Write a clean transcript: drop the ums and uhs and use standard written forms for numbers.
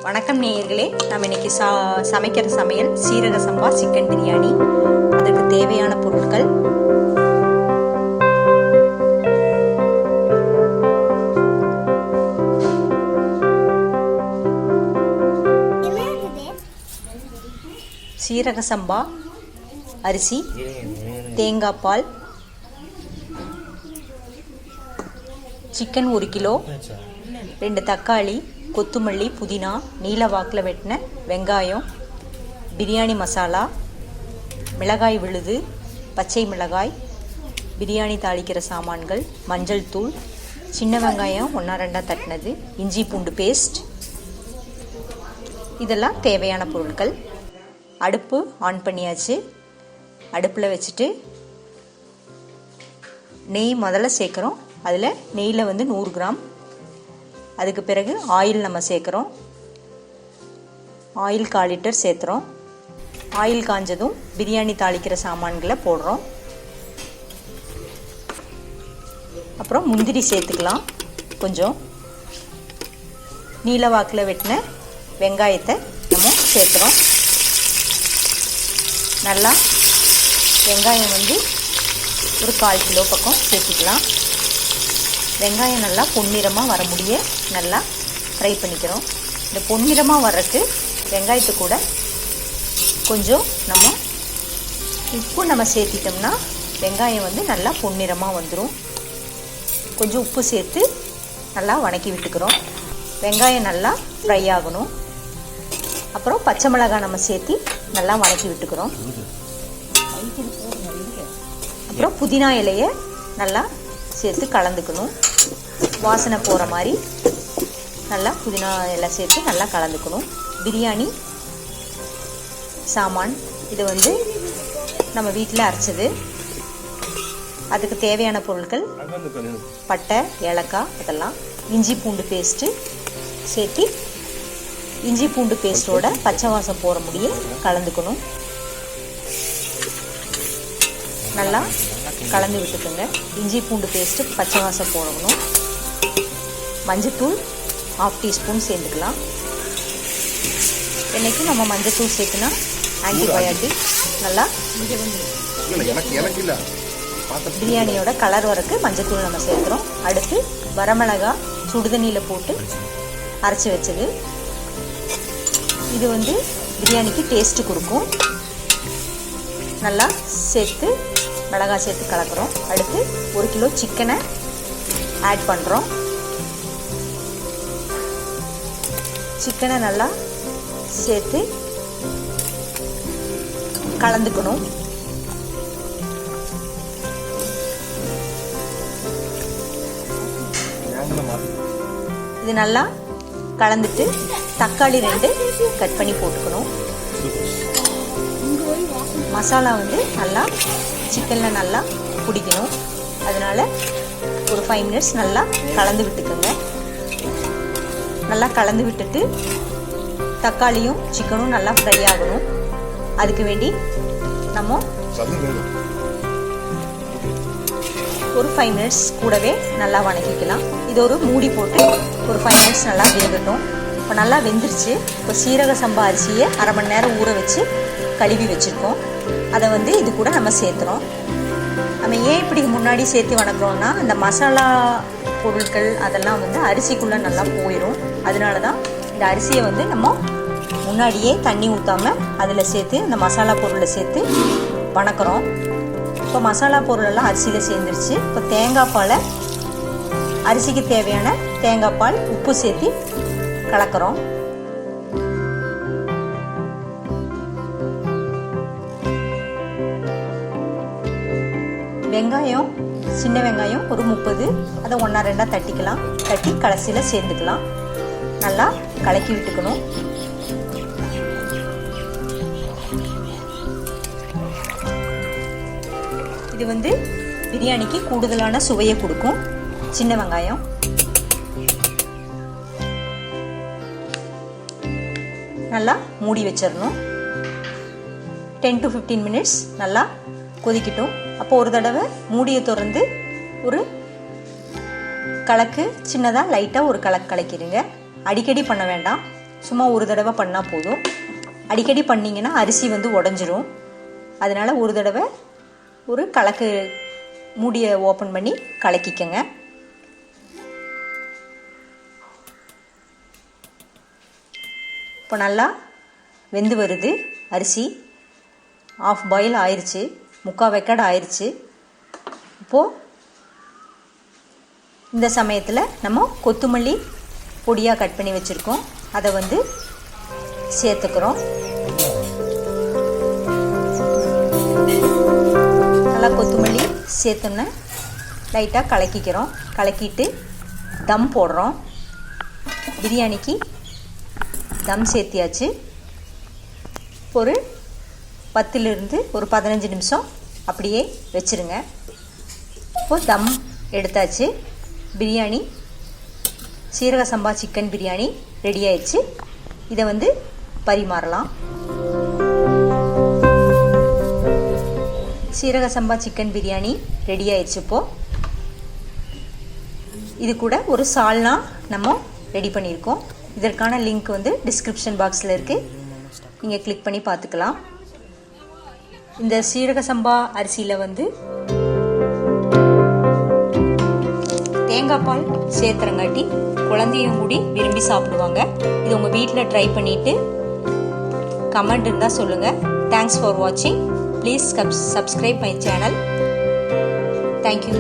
வணக்கம் நேயர்களே, நாம் இன்னைக்கு சமைக்கிற சமையல் சீரக சம்பா சிக்கன் பிரியாணி. அதுக்கு தேவையான பொருட்கள்: சீரக சம்பா அரிசி, தேங்காய் பால், சிக்கன் 1 கிலோ, 2 தக்காளி, கொத்தமல்லி, புதினா, நீல வாக்கில் வெட்டின வெங்காயம், பிரியாணி மசாலா, மிளகாய் விழுது, பச்சை மிளகாய், பிரியாணி தாளிக்கிற சாமான்கள், மஞ்சள் தூள், சின்ன வெங்காயம் 1-2 தட்டினது, இஞ்சி பூண்டு பேஸ்ட். இதெல்லாம் தேவையான பொருட்கள். அடுப்பு ஆன் பண்ணியாச்சு. அடுப்பில் வச்சுட்டு நெய் முதல்ல சேர்க்குறோம். அதில் நெய்யில் 100 கிராம். அதுக்கு பிறகு ஆயில் நம்ம சேர்க்குறோம். Oil 1/4 litre சேர்த்துறோம். ஆயில் காஞ்சதும் பிரியாணி தாளிக்கிற சாமான்களை போடுறோம். அப்புறம் முந்திரி சேர்த்துக்கலாம். கொஞ்சம் நீல வாக்கில் வெட்டின வெங்காயத்தை நம்ம சேர்த்துறோம். நல்லா வெங்காயம் ஒரு 1/4 கிலோ பக்கம் சேர்த்துக்கலாம். வெங்காயம் நல்லா பொன்னிறமாக வர முடிய நல்லா ஃப்ரை பண்ணிக்கிறோம். இந்த பொன்னிறமாக வர்றதுக்கு வெங்காயத்து கூட கொஞ்சம் நம்ம உப்பு சேர்த்திட்டோம்னா வெங்காயம் நல்லா பொன்னிறமாக வந்துடும். கொஞ்சம் உப்பு சேர்த்து நல்லா வணக்கி விட்டுக்கிறோம். வெங்காயம் நல்லா ஃப்ரை ஆகணும். அப்புறம் பச்சை மிளகாய் நம்ம சேர்த்து நல்லா வணக்கி விட்டுக்கிறோம். அப்புறம் புதினா இலையை நல்லா சேர்த்து கலந்துக்கணும். வாசனை போகிற மாதிரி நல்லா புதினா இலை சேர்த்து நல்லா கலந்துக்கணும். பிரியாணி சாமான் இது நம்ம வீட்டில் அரைச்சது. அதுக்கு தேவையான பொருட்கள்: பட்டை, ஏலக்காய், இதெல்லாம். இஞ்சி பூண்டு பேஸ்ட்டு சேர்த்து இஞ்சி பூண்டு பேஸ்ட்டோட பச்சை வாசம் போகிற முடிய கலந்துக்கணும். நல்லா கலந்து விட்டுக்கோங்க. இஞ்சி பூண்டு பேஸ்ட்டு பச்சை வாசம் போடணும். மஞ்சத்தூள் 1/2 டீஸ்பூன் சேர்த்துக்கலாம். என்றைக்கும் நம்ம மஞ்சத்தூள் சேர்த்துனா ஆன்டிபயோட்டிக். நல்லா பிரியாணியோட கலர் வரக்கு மஞ்சத்தூள் நம்ம சேர்க்குறோம். அடுத்து வரமிளகாய் சுடுதண்ணியில் போட்டு அரைச்சி வச்சது. இது பிரியாணிக்கு டேஸ்ட்டு கொடுக்கும். நல்லா சேர்த்து மிளகாய் சேர்த்து கலக்கிறோம். அடுத்து 1 கிலோ சிக்கனை ஆட் பண்ணுறோம். சிக்கனை நல்லா சேர்த்து கலந்துக்கணும். இது நல்லா கலந்துட்டு தக்காளி 2 கட் பண்ணி போட்டுக்கணும். மசாலா நல்லா சிக்கனில் நல்லா பிடிக்கணும். அதனால் ஒரு 5 மினிட்ஸ் நல்லா கலந்து விட்டுக்கோங்க. நல்லா கலந்து விட்டுட்டு தக்காளியும் சிக்கனும் நல்லா ஃப்ரை ஆகணும். அதுக்கு வேண்டி நம்ம ஒரு 5 மினிட்ஸ் கூடவே நல்லா வணக்கிக்கலாம். இது ஒரு மூடி போட்டு ஒரு 5 மினிட்ஸ் நல்லா வேகட்டும். இப்போ நல்லா வெந்துருச்சு. இப்போ சீரக சம்பா அரிசியை 1/2 மணி நேரம் ஊற வச்சு கழுவி வச்சுருக்கோம். அதை இது கூட நம்ம சேர்த்துறோம். நம்ம ஏன் இப்படி முன்னாடி சேர்த்து வணக்கிறோம்னா அந்த மசாலா பொருட்கள் அதெல்லாம் அரிசிக்குள்ளே நல்லா போயிடும். அதனால தான் இந்த அரிசியை நம்ம முன்னாடியே தண்ணி ஊற்றாமல் அதில் சேர்த்து இந்த மசாலா பொருளை சேர்த்து வணக்கிறோம். இப்போ மசாலா பொருளெல்லாம் அரிசியில் சேர்ந்துருச்சு. இப்போ தேங்காய் பாலை அரிசிக்கு தேவையான தேங்காய் பால் உப்பு சேர்த்து கலக்கிறோம். வெங்காயம், சின்ன வெங்காயம் ஒரு 30, அதை 1-2 தட்டிக்கலாம். தட்டி கடைசியில் சேர்த்துக்கலாம். நல்லா கலக்கி விட்டுக்கணும். இது பிரியாணிக்கு கூடுதலான சுவையை கொடுக்கும். சின்ன வெங்காயம் நல்லா மூடி வச்சிடணும். 10 to 15 மினிட்ஸ் நல்லா கொதிக்கட்டும். அப்போ ஒரு தடவை மூடியை திறந்து ஒரு கலக்கு சின்னதாக லைட்டாக ஒரு கலக்கு கலக்கிடுங்க. அடிக்கடி பண்ண வேண்டாம். சும்மா ஒரு தடவை பண்ணால் போதும். அடிக்கடி பண்ணிங்கன்னா அரிசி வந்து உடஞ்சிரும். அதனால் ஒரு தடவை ஒரு கலக்கு மூடியை ஓப்பன் பண்ணி கலக்கிக்கங்க. இப்போ நல்லா வெந்து வருது. அரிசி ஆஃப் பாயில் ஆயிடுச்சு, 3/4 வேக்காடு ஆயிடுச்சு. இப்போது இந்த சமயத்தில் நம்ம கொத்தமல்லி பொடியாக கட் பண்ணி வச்சுருக்கோம், அதை வந்து சேர்த்துக்கிறோம். நல்லா கொத்தமல்லி சேர்த்தோம்னா லைட்டாக கலக்கிக்கிறோம். கலக்கிட்டு தம் போடுறோம். பிரியாணிக்கு தம் சேர்த்தியாச்சு. ஒரு 10லிருந்து ஒரு 15 நிமிஷம் அப்படியே வச்சுருங்க. இப்போது தம் எடுத்தாச்சு. பிரியாணி சீரக சம்பா சிக்கன் பிரியாணி ரெடி ஆயிடுச்சு. இதை வந்து பரிமாறலாம். சீரக சம்பா சிக்கன் பிரியாணி ரெடி ஆயிடுச்சு. இப்போது இது கூட ஒரு சால்னா நம்ம ரெடி பண்ணியிருக்கோம். இதற்கான லிங்க் வந்து டிஸ்கிரிப்ஷன் பாக்ஸில் இருக்குது, நீங்கள் கிளிக் பண்ணி பார்த்துக்கலாம். இந்த சீரக சம்பா அரிசியில் வந்து தேங்காய் பால் சேர்த்துறங்காட்டி குழந்தையும் கூடி விரும்பி சாப்பிடுவாங்க. இது உங்கள் வீட்டில் ட்ரை பண்ணிவிட்டு கமெண்ட் இருந்தால் சொல்லுங்கள். தேங்க்ஸ் ஃபார் வாட்சிங். Please subscribe my channel. Thank you.